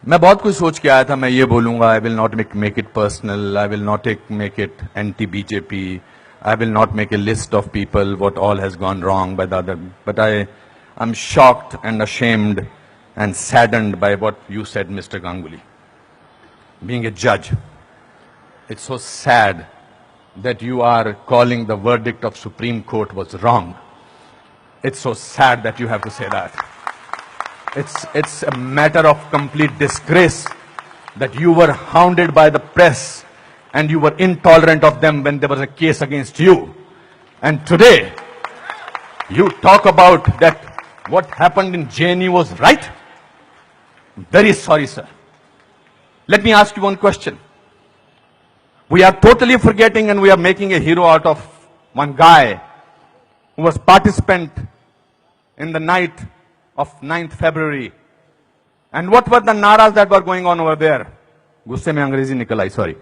मैं बहुत कुछ सोच के आया था. मैं ये बोलूंगा, I will not make it personal, I will not make it anti BJP, I will not make a list of people what all has gone wrong by the other, but I'm shocked and ashamed and saddened by what you said, Mr. Ganguly. Being a judge, it's so sad that you are calling the verdict of Supreme Court was wrong. It's so sad that you have to say that. It's a matter of complete disgrace that you were hounded by the press and you were intolerant of them when there was a case against you. And today, you talk about that what happened in JNU was right? Very sorry, sir. Let me ask you one question. We are totally forgetting and we are making a hero out of one guy who was participant in the night of 9th February. And what were the naras that were going on over there? गुस्से में अंग्रेजी निकल आई, sorry.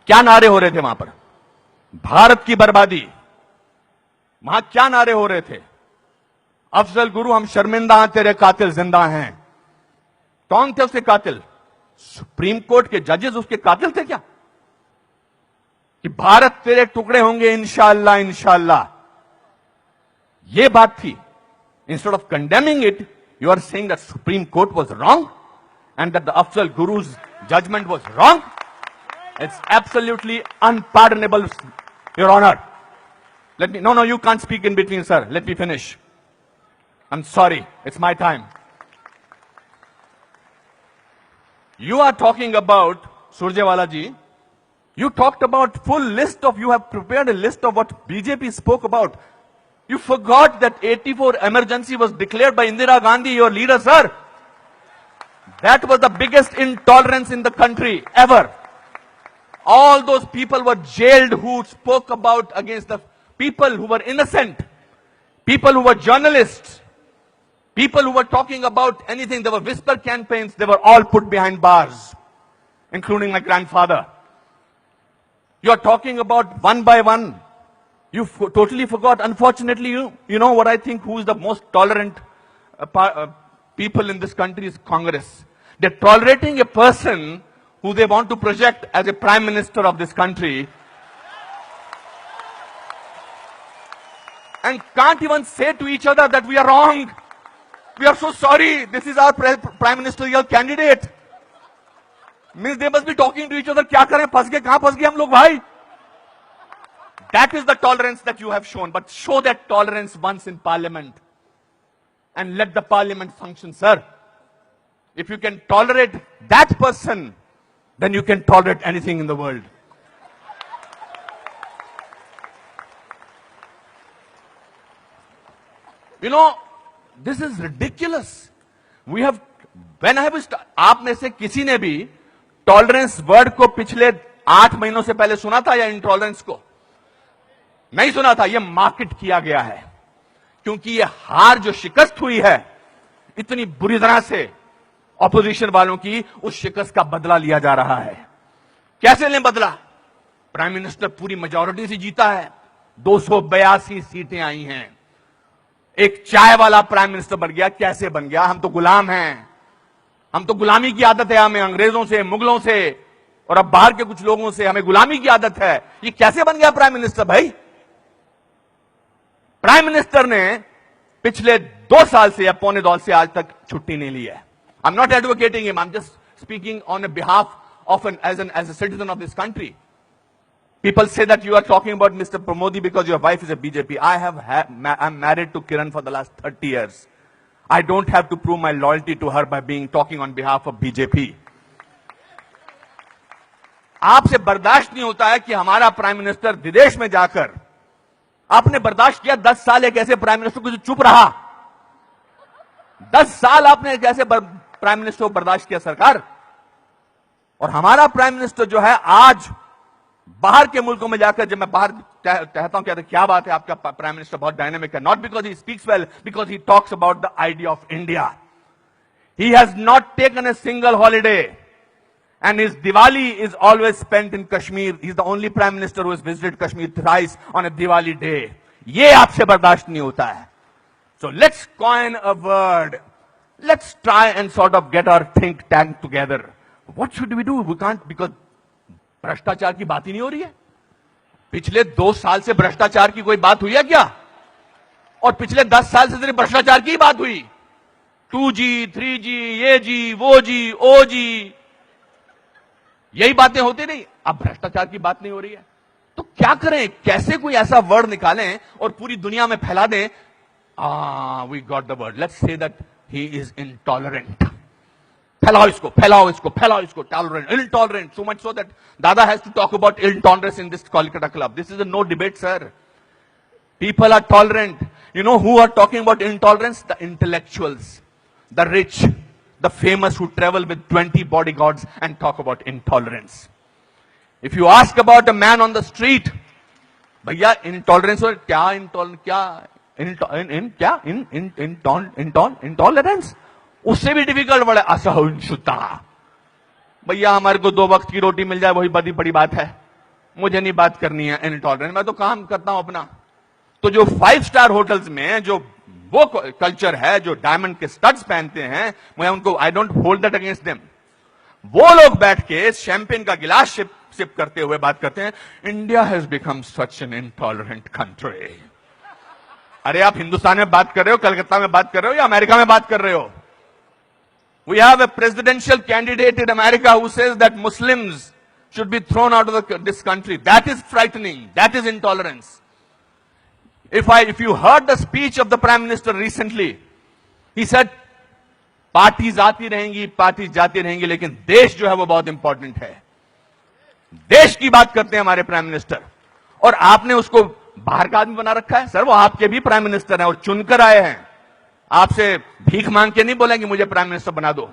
क्या नारे हो रहे थे वहां पर? भारत की बर्बादी. वहां क्या नारे हो रहे थे? अफजल गुरु हम शर्मिंदा हैं, तेरे कातिल जिंदा हैं. कौन थे उसके कातिल? सुप्रीम कोर्ट के जजेस उसके कातिल थे क्या? कि भारत तेरे टुकड़े होंगे इंशाअल्लाह इंशाअल्लाह, ये बात थी. Instead of condemning it, you are saying that Supreme Court was wrong and that the Afzal Guru's judgment was wrong. It's absolutely unpardonable, Your Honor. No, you can't speak in between, sir. Let me finish. I'm sorry. It's my time. You are talking about, Surjewala ji, you talked about you have prepared a list of what BJP spoke about. You forgot that 84 emergency was declared by Indira Gandhi, your leader, sir. That was the biggest intolerance in the country ever. All those people were jailed who spoke about against the people who were innocent, people who were journalists, people who were talking about anything. There were whisper campaigns. They were all put behind bars, including my grandfather. You are talking about one by one. You totally forgot. Unfortunately, you know what I think, who is the most tolerant people in this country is Congress. They're tolerating a person who they want to project as a prime minister of this country and can't even say to each other that we are wrong. We are so sorry. This is our prime ministerial candidate. Means they must be talking to each other. क्या करें? फंस गए, कहां फंस गए हम लोग भाई? That is the tolerance that you have shown. But show that tolerance once in parliament and let the parliament function, sir. If you can tolerate that person, then you can tolerate anything in the world. You know, this is ridiculous. We have, when I was, आप में से किसी ने भी tolerance word को पिछले 8 महीनों से पहले सुना था या इंटॉलरेंस को? नहीं सुना था. यह मार्केट किया गया है क्योंकि यह हार जो शिकस्त हुई है इतनी बुरी तरह से ऑपोजिशन वालों की, उस शिकस्त का बदला लिया जा रहा है. कैसे लें बदला? प्राइम मिनिस्टर पूरी मेजॉरिटी से जीता है. 282 सीटें आई हैं. एक चाय वाला प्राइम मिनिस्टर बन गया. कैसे बन गया? हम तो गुलाम हैं. हम तो गुलामी की आदत है. हमें अंग्रेजों से, मुगलों से और अब बाहर के कुछ लोगों से हमें गुलामी की आदत है. ये कैसे बन गया प्राइम मिनिस्टर भाई? प्राइम मिनिस्टर ने पिछले 2 साल से या पौने 2 साल से आज तक छुट्टी नहीं ली है. I'm not advocating him. I'm just speaking on a behalf of as a citizen of this country. People say that you are talking about Mr. Modi because your wife is a BJP. I'm married to Kiran for the last 30 years. I don't have to prove my loyalty to her by talking on behalf of BJP. आपसे बर्दाश्त नहीं होता है कि हमारा prime minister विदेश में जाकर, आपने बर्दाश्त किया 10 साल एक ऐसे प्राइम मिनिस्टर को जो चुप रहा. 10 साल आपने एक ऐसे प्राइम मिनिस्टर को बर्दाश्त किया सरकार. और हमारा प्राइम मिनिस्टर जो है आज बाहर के मुल्कों में जाकर, जब मैं बाहर कहता हूं कहते क्या बात है आपका प्राइम मिनिस्टर बहुत डायनेमिक है. Not because he speaks well, because he talks about the idea of India. He has not taken a single holiday and his Diwali is always spent in Kashmir. He's the only prime minister who has visited Kashmir thrice on a Diwali day. ये आपसे बर्दाश्त नहीं होता है. So let's coin a word. let's try and sort of get our think tank together. What should we do? We can't, because भ्रष्टाचार की बात ही नहीं हो रही है. पिछले 2 साल से भ्रष्टाचार की कोई बात हुई है क्या? और पिछले 10 साल से सिर्फ भ्रष्टाचार की बात हुई. 2G, 3G, ये जी, वो जी, ओ जी, यही बातें होती नहीं. अब भ्रष्टाचार की बात नहीं हो रही है. तो क्या करें? कैसे कोई ऐसा वर्ड निकालें और पूरी दुनिया में फैला दें? We got the word. Let's say that he is intolerant. फैलाओ इसको, फैलाओ इसको, फैलाओ इसको. Tolerant, intolerant, so much so that Dada has to talk about intolerance in this Kolkata club. This is a no debate, sir. People are tolerant. You know who are talking about intolerance? The intellectuals, the rich, the famous who travel with 20 bodyguards and talk about intolerance. If you ask about a man on the street, भैया intolerance और क्या intolerance? उससे भी difficult word है असहिष्णुता. भैया हमारे को 2 वक्त की रोटी मिल जाए वही बड़ी बड़ी बात है. मुझे नहीं बात करनी है intolerance. मैं तो काम करता हूं अपना. तो जो 5 स्टार होटल्स में जो वो कल्चर है, जो डायमंड के स्टड्स पहनते हैं, मैं उनको I don't hold that against them. वो लोग बैठ के शैंपेन का गिलास सिप करते हुए बात करते हैं, India has become such an intolerant country. अरे आप हिंदुस्तान में बात कर रहे हो, कलकत्ता में बात कर रहे हो या अमेरिका में बात कर रहे हो? We have a presidential candidate in America who says that Muslims should be thrown out of this country. That is frightening. That is intolerance. If you heard the speech of the Prime Minister recently, he said, parties आती रहेंगी, parties जाती रहेंगी, लेकिन देश जो है वो बहुत इंपॉर्टेंट है. देश की बात करते हैं हमारे प्राइम मिनिस्टर. और आपने उसको बाहर का आदमी बना रखा है. सर वो आपके भी प्राइम मिनिस्टर हैं और चुनकर आए हैं. आपसे भीख मांग के नहीं बोलेंगे मुझे प्राइम मिनिस्टर बना दो.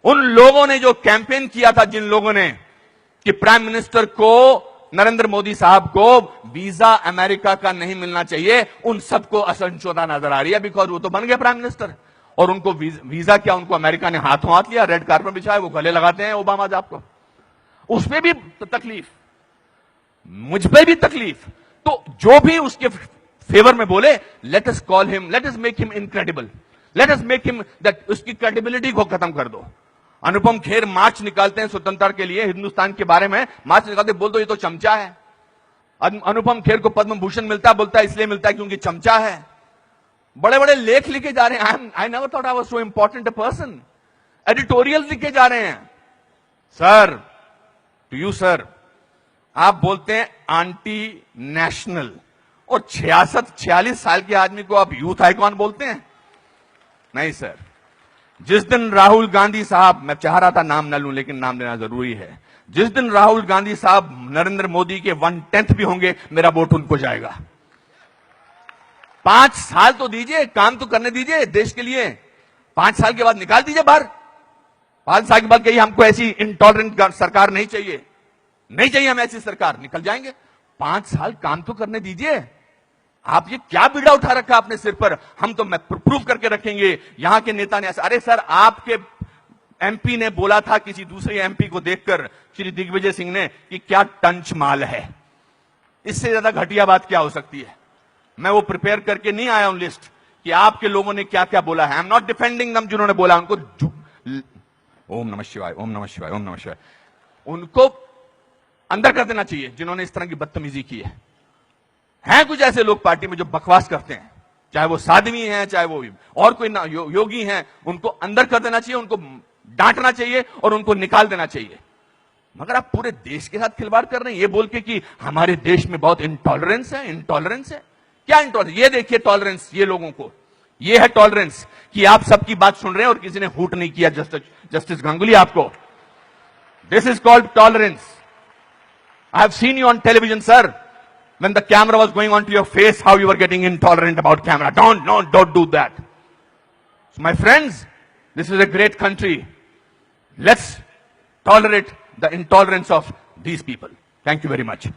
उन लोगों ने जो कैंपेन किया था, जिन लोगों ने, कि प्राइम मिनिस्टर को, नरेंद्र मोदी साहब को वीजा अमेरिका का नहीं मिलना चाहिए, उन सबको असहिष्णुता नजर आ रही है. बिकॉज वो तो बन गए प्राइम मिनिस्टर. और उनको वीजा क्या, उनको अमेरिका ने हाथों हाथ लिया, रेड कार्पेट बिछाया, वो गले लगाते हैं ओबामा साहब को. उस पर भी तकलीफ, मुझ पर भी तकलीफ. तो जो भी उसके फेवर में बोले, let us call him, let us make him incredible, let us make him that, उसकी क्रेडिबिलिटी को खत्म कर दो. अनुपम खेर मार्च निकालते हैं स्वतंत्रता के लिए, हिंदुस्तान के बारे में मार्च निकालते, बोल दो ये तो चमचा है. अनुपम खेर को पद्म भूषण मिलता है, बोलता है इसलिए मिलता है क्योंकि चमचा है. बड़े बड़े लेख लिखे जा रहे हैं. I never thought I was so important a person. Editorial लिखे जा रहे हैं. सर, टू यू सर, आप बोलते हैं आंटी नेशनल, और 46 साल के आदमी को आप यूथ आइकॉन बोलते हैं? नहीं सर. जिस दिन राहुल गांधी साहब, मैं चाह रहा था नाम न लूं लेकिन नाम लेना जरूरी है, जिस दिन राहुल गांधी साहब नरेंद्र मोदी के 1/10 भी होंगे, मेरा वोट उनको जाएगा. 5 साल तो दीजिए, काम तो करने दीजिए देश के लिए. 5 साल के बाद निकाल दीजिए बाहर. 5 साल के बाद कहिए हमको ऐसी इंटॉलरेंट सरकार नहीं चाहिए, नहीं चाहिए हमें ऐसी सरकार, निकल जाएंगे. 5 साल काम तो करने दीजिए. आप ये क्या बीड़ा उठा रखा अपने सिर पर, हम तो प्रूव करके रखेंगे, यहां के नेता ने ऐसा. अरे सर, आपके एमपी ने बोला था किसी दूसरे एमपी को देखकर, श्री दिग्विजय सिंह ने, कि क्या टंच माल है. इससे ज्यादा घटिया बात क्या हो सकती है. मैं वो प्रिपेयर करके नहीं आया हूं लिस्ट कि आपके लोगों ने क्या क्या बोला है. आई एम नॉट डिफेंडिंग दम. जिन्होंने बोला उनको ओम नमः शिवाय, ओम नमः शिवाय, ओम नमः शिवाय, उनको अंदर कर देना चाहिए जिन्होंने इस तरह की बदतमीजी की है. हैं कुछ ऐसे लोग पार्टी में जो बकवास करते हैं, चाहे वो साध्वी हैं, चाहे वो और कोई योगी हैं, उनको अंदर कर देना चाहिए, उनको डांटना चाहिए और उनको निकाल देना चाहिए. मगर आप पूरे देश के साथ खिलवाड़ कर रहे हैं ये बोल के कि हमारे देश में बहुत इंटॉलरेंस है. इंटॉलरेंस है क्या? इंटॉलरेंस ये देखिए, टॉलरेंस ये लोगों को, ये है टॉलरेंस कि आप सबकी बात सुन रहे हैं और किसी ने हूट नहीं किया. जस्टिस गांगुली आपको, this is called tolerance. I have seen you on television sir, when the camera was going on to your face, how you were getting intolerant about camera. Don't do that. So my friends, this is a great country. Let's tolerate the intolerance of these people. Thank you very much.